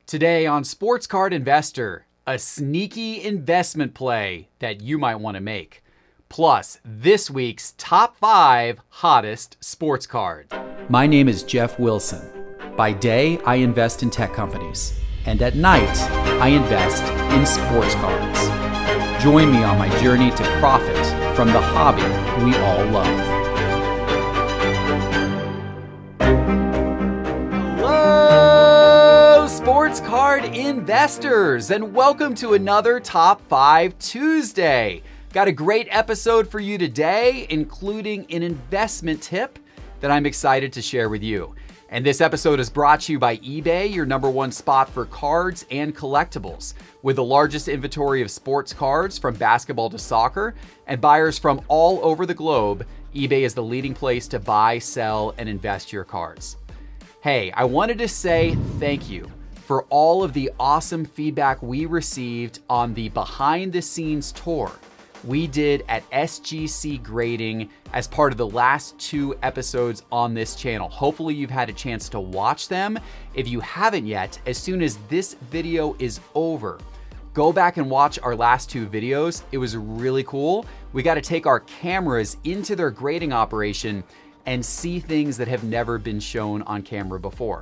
Today on Sports Card Investor, a sneaky investment play that you might want to make. Plus, this week's top 5 hottest sports cards. My name is Geoff Wilson. By day, I invest in tech companies. And at night, I invest in sports cards. Join me on my journey to profit from the hobby we all love. Sports card investors, and welcome to another Top 5 Tuesday. Got a great episode for you today, including an investment tip that I'm excited to share with you. And this episode is brought to you by eBay, your #1 spot for cards and collectibles. With the largest inventory of sports cards from basketball to soccer and buyers from all over the globe, eBay is the leading place to buy, sell, and invest your cards. Hey, I wanted to say thank you for all of the awesome feedback we received on the behind the scenes tour we did at SGC Grading as part of the last 2 episodes on this channel. Hopefully you've had a chance to watch them. If you haven't yet, as soon as this video is over, go back and watch our last 2 videos. It was really cool. We got to take our cameras into their grading operation and see things that have never been shown on camera before.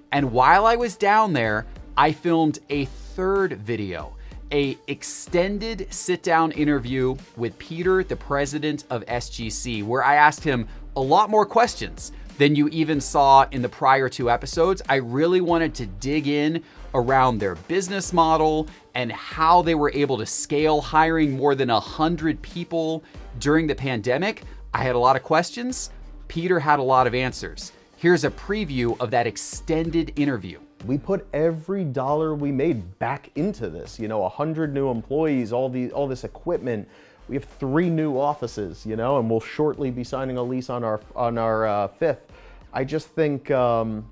And while I was down there, I filmed a 3rd video, an extended sit-down interview with Peter, the president of SGC, where I asked him a lot more questions than you even saw in the prior 2 episodes. I really wanted to dig in around their business model and how they were able to scale, hiring more than 100 people during the pandemic. I had a lot of questions. Peter had a lot of answers. Here's a preview of that extended interview. We put every dollar we made back into this. 100 new employees, all this equipment. We have 3 new offices, and we'll shortly be signing a lease on our 5th. I just think, as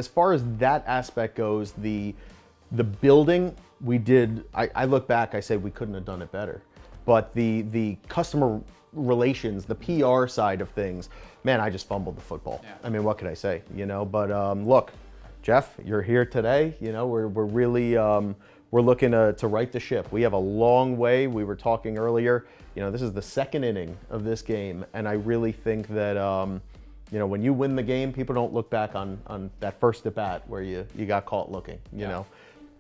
far as that aspect goes, the building we did. I look back, I say we couldn't have done it better. But the customer relations, the PR side of things, man, I just fumbled the football. Yeah. I mean, what could I say, But look, Geoff, you're here today. We're really we're looking to right the ship. We have a long way. We were talking earlier. This is the 2nd inning of this game, and I really think that when you win the game, people don't look back on that first at bat where you got caught looking. You know.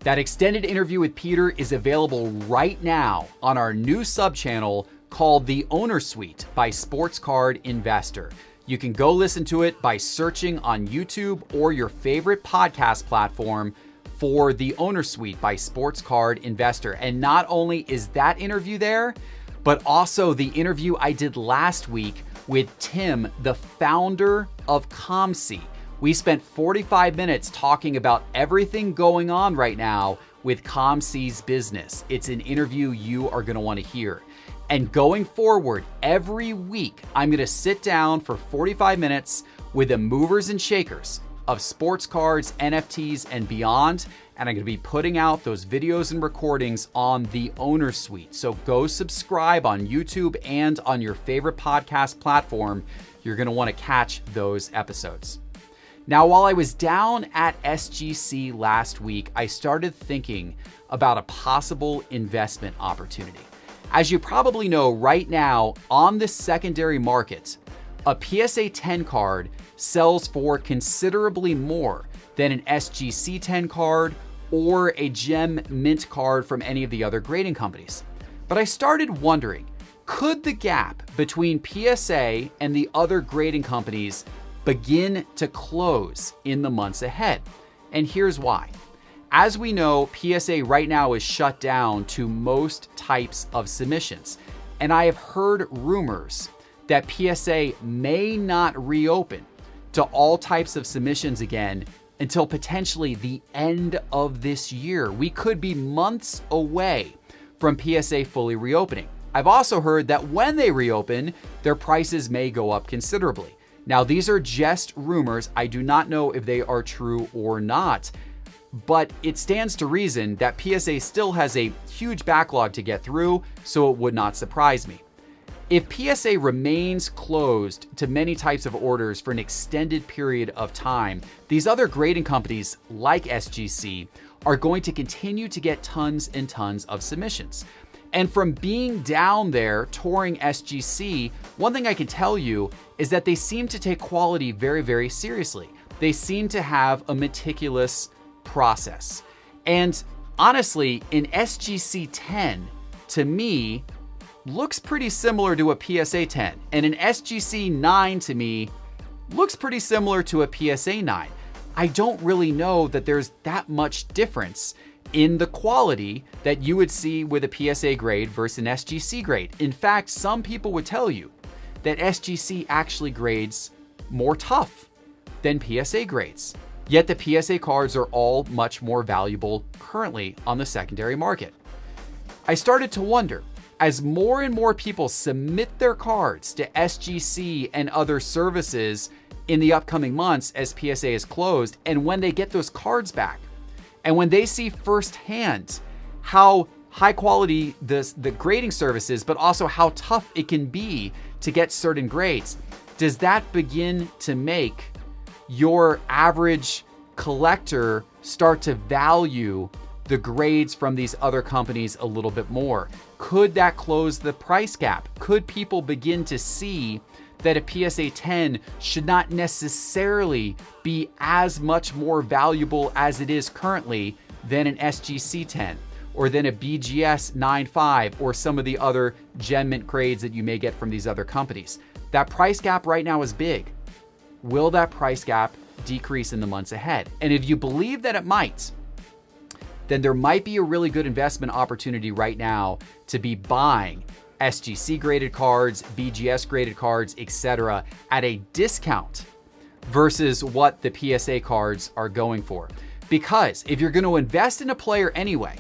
That extended interview with Peter is available right now on our new sub-channel called The Owner Suite by Sports Card Investor. You can go listen to it by searching on YouTube or your favorite podcast platform for The Owner Suite by Sports Card Investor. And not only is that interview there, but also the interview I did last week with Tim, the founder of ComC. We spent 45 minutes talking about everything going on right now with ComC's business. It's an interview you are going to want to hear. And going forward, every week, I'm going to sit down for 45 minutes with the movers and shakers of sports cards, NFTs, and beyond. And I'm going to be putting out those videos and recordings on the Owner Suite. So go subscribe on YouTube and on your favorite podcast platform. You're going to want to catch those episodes. Now, while I was down at SGC last week, I started thinking about a possible investment opportunity. As you probably know, right now on the secondary market, a PSA 10 card sells for considerably more than an SGC 10 card or a Gem Mint card from any of the other grading companies. But I started wondering, could the gap between PSA and the other grading companies begin to close in the months ahead? And here's why. As we know, PSA right now is shut down to most types of submissions. And I have heard rumors that PSA may not reopen to all types of submissions again until potentially the end of this year. We could be months away from PSA fully reopening. I've also heard that when they reopen, their prices may go up considerably. Now, these are just rumors. I do not know if they are true or not. But it stands to reason that PSA still has a huge backlog to get through, so it would not surprise me. If PSA remains closed to many types of orders for an extended period of time, these other grading companies like SGC are going to continue to get tons and tons of submissions. And from being down there touring SGC, one thing I can tell you is that they seem to take quality very, very seriously. They seem to have a meticulous process. And honestly, an SGC 10, to me, looks pretty similar to a PSA 10. And an SGC 9, to me, looks pretty similar to a PSA 9. I don't really know that there's that much difference in the quality that you would see with a PSA grade versus an SGC grade. In fact, some people would tell you that SGC actually grades more tough than PSA grades. Yet the PSA cards are all much more valuable currently on the secondary market. I started to wonder, as more and more people submit their cards to SGC and other services in the upcoming months as PSA is closed, and when they get those cards back, and when they see firsthand how high quality the grading service is, but also how tough it can be to get certain grades, does that begin to make your average collector start to value the grades from these other companies a little bit more? Could that close the price gap? Could people begin to see that a PSA 10 should not necessarily be as much more valuable as it is currently than an SGC 10 or than a BGS 9.5 or some of the other gem mint grades that you may get from these other companies? That price gap right now is big. Will that price gap decrease in the months ahead? And if you believe that it might, then there might be a really good investment opportunity right now to be buying SGC graded cards, BGS graded cards, etc. at a discount versus what the PSA cards are going for. Because if you're going to invest in a player anyway,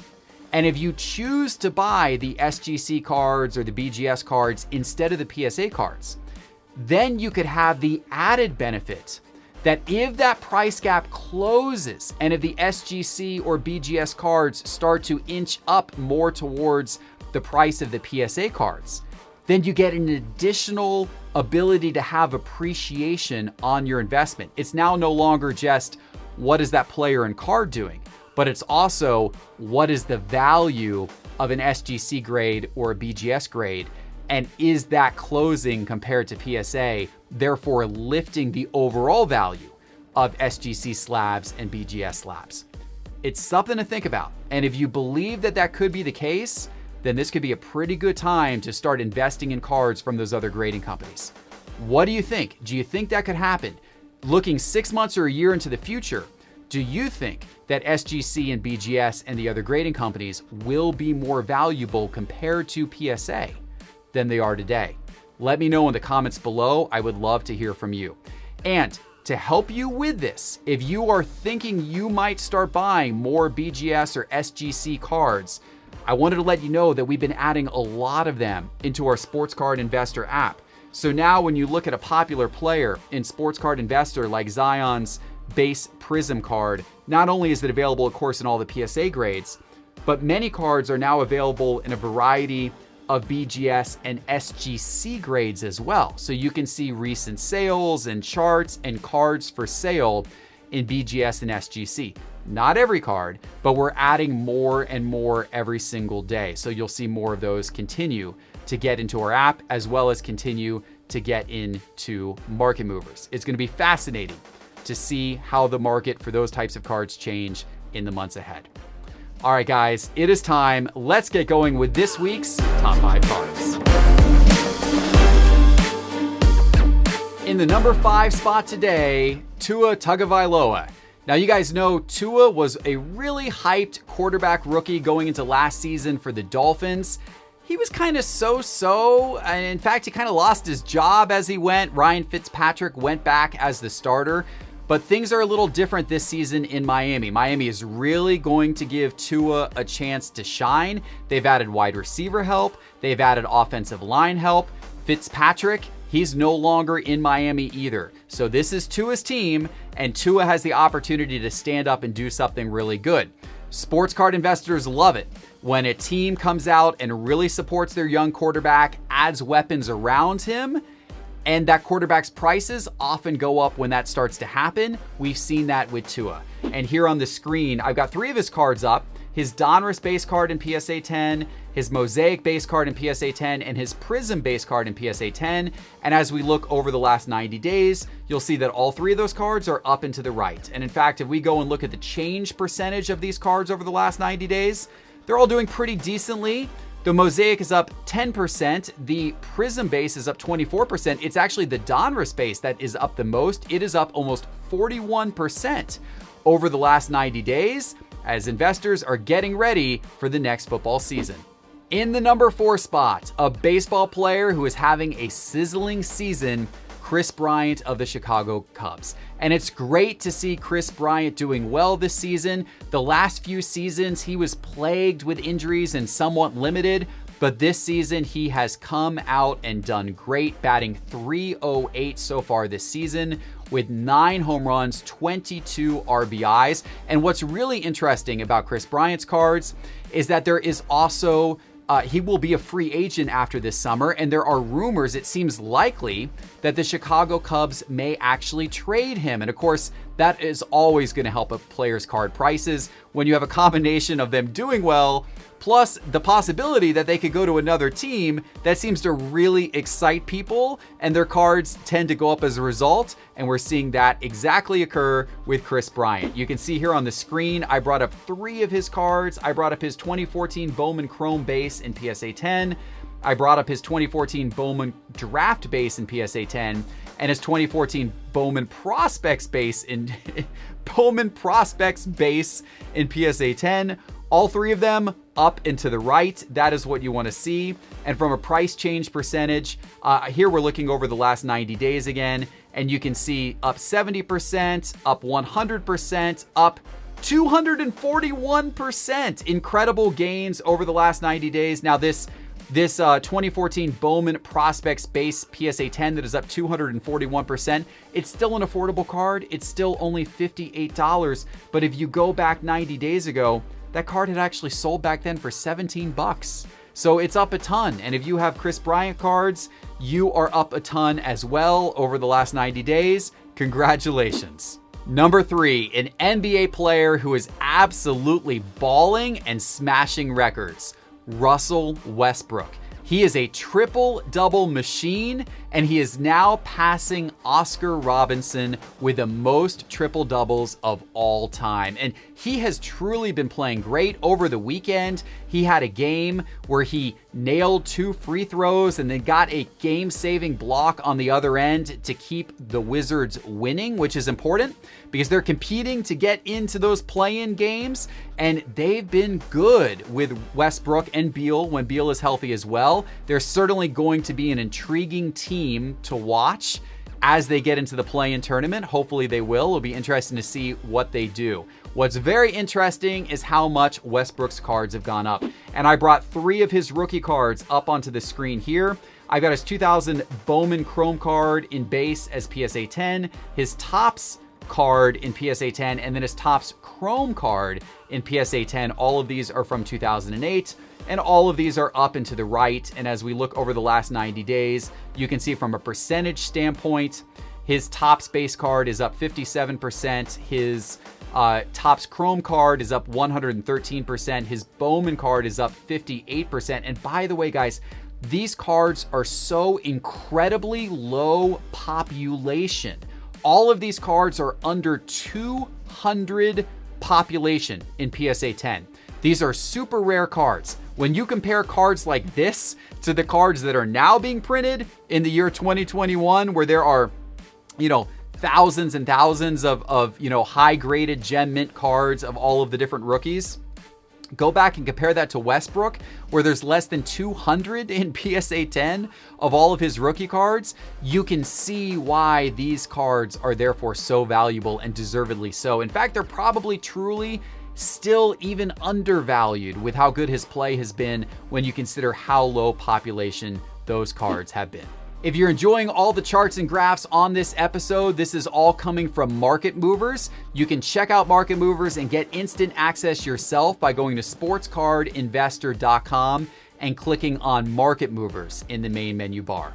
and if you choose to buy the SGC cards or the BGS cards instead of the PSA cards, then you could have the added benefit that if that price gap closes and if the SGC or BGS cards start to inch up more towards the price of the PSA cards, then you get an additional ability to have appreciation on your investment. It's now no longer just what is that player and card doing, but it's also what is the value of an SGC grade or a BGS grade, and is that closing compared to PSA, therefore lifting the overall value of SGC slabs and BGS slabs. It's something to think about. And if you believe that that could be the case, then this could be a pretty good time to start investing in cards from those other grading companies. What do you think? Do you think that could happen? Looking 6 months or a year into the future, do you think that SGC and BGS and the other grading companies will be more valuable compared to PSA than they are today? Let me know in the comments below. I would love to hear from you. And to help you with this, if you are thinking you might start buying more BGS or SGC cards, I wanted to let you know that we've been adding a lot of them into our Sports Card Investor app. So now when you look at a popular player in Sports Card Investor like Zion's base Prism card, not only is it available, of course, in all the PSA grades, but many cards are now available in a variety of BGS and SGC grades as well. So you can see recent sales and charts and cards for sale in BGS and SGC. Not every card, but we're adding more and more every single day. So you'll see more of those continue to get into our app, as well as continue to get into market movers. It's going to be fascinating to see how the market for those types of cards change in the months ahead. All right, guys, it is time. Let's get going with this week's top 5 cards. In the number 5 spot today, Tua Tagovailoa. Now, you guys know Tua was a really hyped quarterback rookie going into last season for the Dolphins. He was kind of so-so, and in fact, he kind of lost his job as he went. Ryan Fitzpatrick went back as the starter, but things are a little different this season in Miami. Miami is really going to give Tua a chance to shine. They've added wide receiver help. They've added offensive line help. Fitzpatrick, he's no longer in Miami either. So this is Tua's team, and Tua has the opportunity to stand up and do something really good. Sports card investors love it when a team comes out and really supports their young quarterback, adds weapons around him, and that quarterback's prices often go up when that starts to happen. We've seen that with Tua. And here on the screen, I've got 3 of his cards up. His Donruss base card in PSA 10, his Mosaic base card in PSA 10, and his Prism base card in PSA 10. And as we look over the last 90 days, you'll see that all 3 of those cards are up and to the right. And in fact, if we go and look at the change percentage of these cards over the last 90 days, they're all doing pretty decently. The Mosaic is up 10%. The Prism base is up 24%. It's actually the Donruss base that is up the most. It is up almost 41% over the last 90 days as investors are getting ready for the next football season. In the number 4 spot, a baseball player who is having a sizzling season, Kris Bryant of the Chicago Cubs. And it's great to see Kris Bryant doing well this season. The last few seasons, he was plagued with injuries and somewhat limited, but this season he has come out and done great, batting .308 so far this season with 9 home runs, 22 RBIs. And what's really interesting about Kris Bryant's cards is that there is also he will be a free agent after this summer, and there are rumors, it seems likely, that the Chicago Cubs may actually trade him. And of course, that is always going to help a player's card prices when you have a combination of them doing well, plus the possibility that they could go to another team. That seems to really excite people, and their cards tend to go up as a result. And we're seeing that exactly occur with Kris Bryant. You can see here on the screen, I brought up 3 of his cards. I brought up his 2014 Bowman Chrome base in PSA 10. I brought up his 2014 Bowman Draft base in PSA 10, and his 2014 Bowman Prospects base in PSA 10. All 3 of them up and to the right. That is what you want to see. And from a price change percentage, here we're looking over the last 90 days again, and you can see up 70%, up 100%, up 241%. Incredible gains over the last 90 days. Now this 2014 Bowman Prospects base PSA 10 that is up 241%. It's still an affordable card. It's still only $58. But if you go back 90 days ago, that card had actually sold back then for 17 bucks. So it's up a ton. And if you have Kris Bryant cards, you are up a ton as well over the last 90 days. Congratulations. Number 3, an NBA player who is absolutely balling and smashing records, Russell Westbrook. He is a triple-double machine, and he is now passing Oscar Robertson with the most triple-doubles of all time. And he has truly been playing great over the weekend. He had a game where he nailed 2 free throws and then got a game-saving block on the other end to keep the Wizards winning, which is important because they're competing to get into those play-in games, and they've been good with Westbrook and Beal when Beal is healthy as well. They're certainly going to be an intriguing team to watch as they get into the play-in tournament. Hopefully they will. It'll be interesting to see what they do. What's very interesting is how much Westbrook's cards have gone up. And I brought 3 of his rookie cards up onto the screen here. I got his 2000 Bowman Chrome card in base as PSA 10, his Topps card in PSA 10, and then his Topps Chrome card in PSA 10. All of these are from 2008. And all of these are up and to the right. And as we look over the last 90 days, you can see from a percentage standpoint, his Topps base card is up 57%. His Topps Chrome card is up 113%. His Bowman card is up 58%. And by the way, guys, these cards are so incredibly low population. All of these cards are under 200 population in PSA 10. These are super rare cards. When you compare cards like this to the cards that are now being printed in the year 2021, where there are, thousands and thousands of high-graded gem mint cards of all of the different rookies, go back and compare that to Westbrook, where there's less than 200 in PSA 10 of all of his rookie cards. You can see why these cards are therefore so valuable, and deservedly so. In fact, they're probably truly still even undervalued with how good his play has been when you consider how low population those cards have been. If you're enjoying all the charts and graphs on this episode, this is all coming from Market Movers. You can check out Market Movers and get instant access yourself by going to sportscardinvestor.com and clicking on Market Movers in the main menu bar.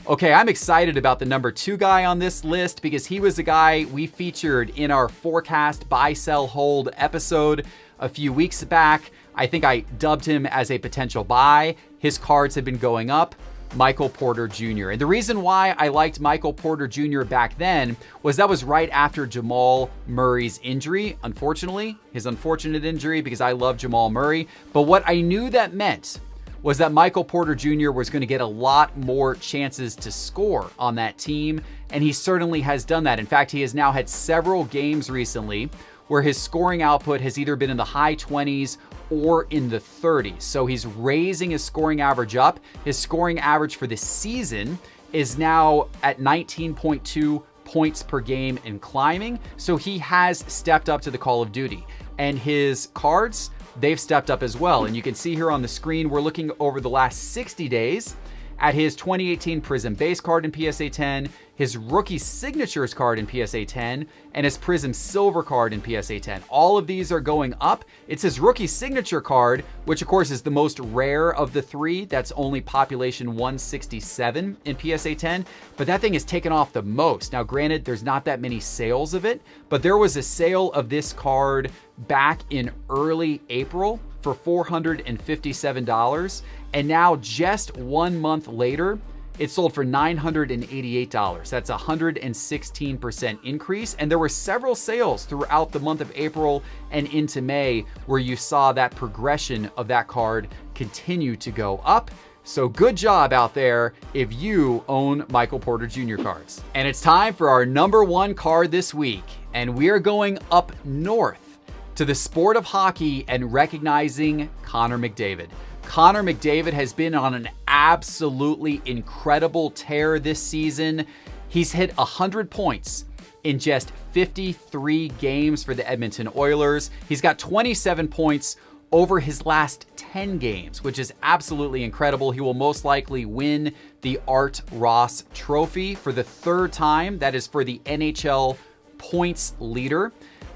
Okay, I'm excited about the number 2 guy on this list because he was the guy we featured in our forecast buy, sell, hold episode a few weeks back. I think I dubbed him as a potential buy. His cards have been going up. Michael Porter Jr. And the reason why I liked Michael Porter Jr. back then was that was right after Jamal Murray's injury. Unfortunately, his unfortunate injury, because I love Jamal Murray. But what I knew that meant was that Michael Porter Jr. was going to get a lot more chances to score on that team. And he certainly has done that. In fact, he has now had several games recently where his scoring output has either been in the high 20s or in the 30s. So he's raising his scoring average up. His scoring average for the season is now at 19.2 points per game and climbing. So he has stepped up to the call of duty. And his cards, they've stepped up as well. And you can see here on the screen, we're looking over the last 60 days at his 2018 Prism base card in PSA 10, his rookie signatures card in PSA 10, and his Prism silver card in PSA 10. All of these are going up. It's his rookie signature card, which of course is the most rare of the 3. That's only population 167 in PSA 10, but that thing is taken off the most. Now, granted, there's not that many sales of it, but there was a sale of this card back in early April for $457. And now just 1 month later, it sold for $988. That's a 116% increase. And there were several sales throughout the month of April and into May where you saw that progression of that card continue to go up. So good job out there if you own Michael Porter Jr. cards. And it's time for our number 1 card this week. And we are going up north to the sport of hockey and recognizing Connor McDavid. Connor McDavid has been on an absolutely incredible tear this season. He's hit 100 points in just 53 games for the Edmonton Oilers. He's got 27 points over his last 10 games, which is absolutely incredible. He will most likely win the Art Ross Trophy for the 3rd time. That is for the NHL points leader.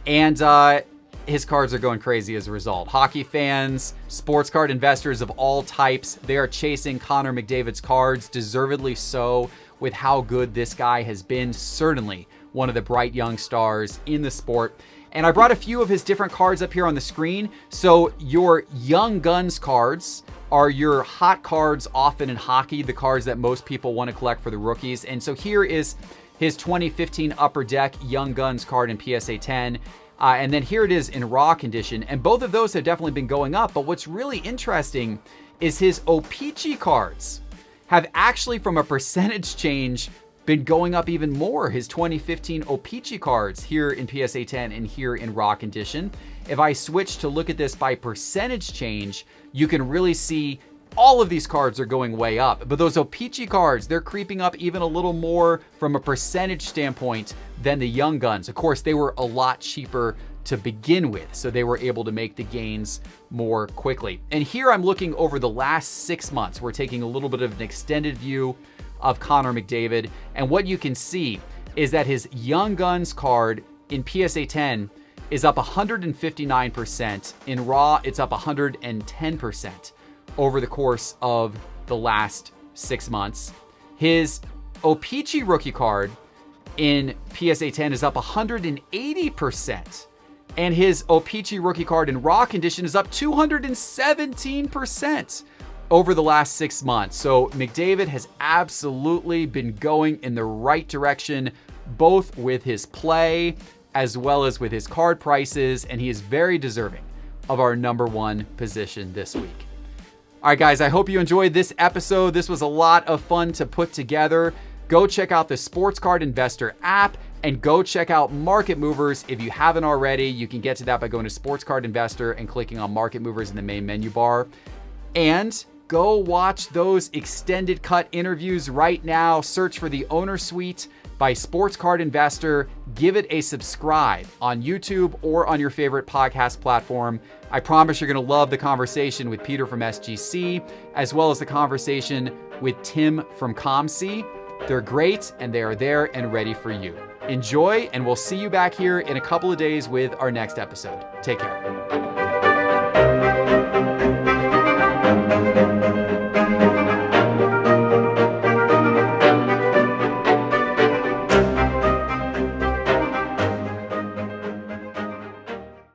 And his cards are going crazy as a result. Hockey fans, sports card investors of all types, they are chasing Connor McDavid's cards, deservedly so, with how good this guy has been. Certainly one of the bright young stars in the sport. And I brought a few of his different cards up here on the screen. So your Young Guns cards are your hot cards often in hockey, the cards that most people want to collect for the rookies. And so here is his 2015 Upper Deck Young Guns card in PSA 10. And then here it is in raw condition. And both of those have definitely been going up. But what's really interesting is his O-Pee-Chee cards have actually, from a percentage change, been going up even more. His 2015 O-Pee-Chee cards here in PSA 10 and here in raw condition. If I switch to look at this by percentage change, you can really see all of these cards are going way up. But those O-Pee-Chee cards, they're creeping up even a little more from a percentage standpoint than the Young Guns. Of course, they were a lot cheaper to begin with, so they were able to make the gains more quickly. And here I'm looking over the last 6 months. We're taking a little bit of an extended view of Connor McDavid. And what you can see is that his Young Guns card in PSA 10 is up 159%. In raw, it's up 110%. Over the course of the last 6 months. His O-Pee-Chee rookie card in PSA 10 is up 180%. And his O-Pee-Chee rookie card in raw condition is up 217% over the last 6 months. So McDavid has absolutely been going in the right direction, both with his play as well as with his card prices. And he is very deserving of our number 1 position this week. All right, guys, I hope you enjoyed this episode. This was a lot of fun to put together. Go check out the Sports Card Investor app and go check out Market Movers. If you haven't already, you can get to that by going to Sports Card Investor and clicking on Market Movers in the main menu bar. And go watch those extended cut interviews right now. Search for the Owner Suite by Sports Card Investor. Give it a subscribe on YouTube or on your favorite podcast platform. I promise you're going to love the conversation with Peter from SGC, as well as the conversation with Tim from ComC. They're great, and they are there and ready for you. Enjoy, and we'll see you back here in a couple of days with our next episode. Take care.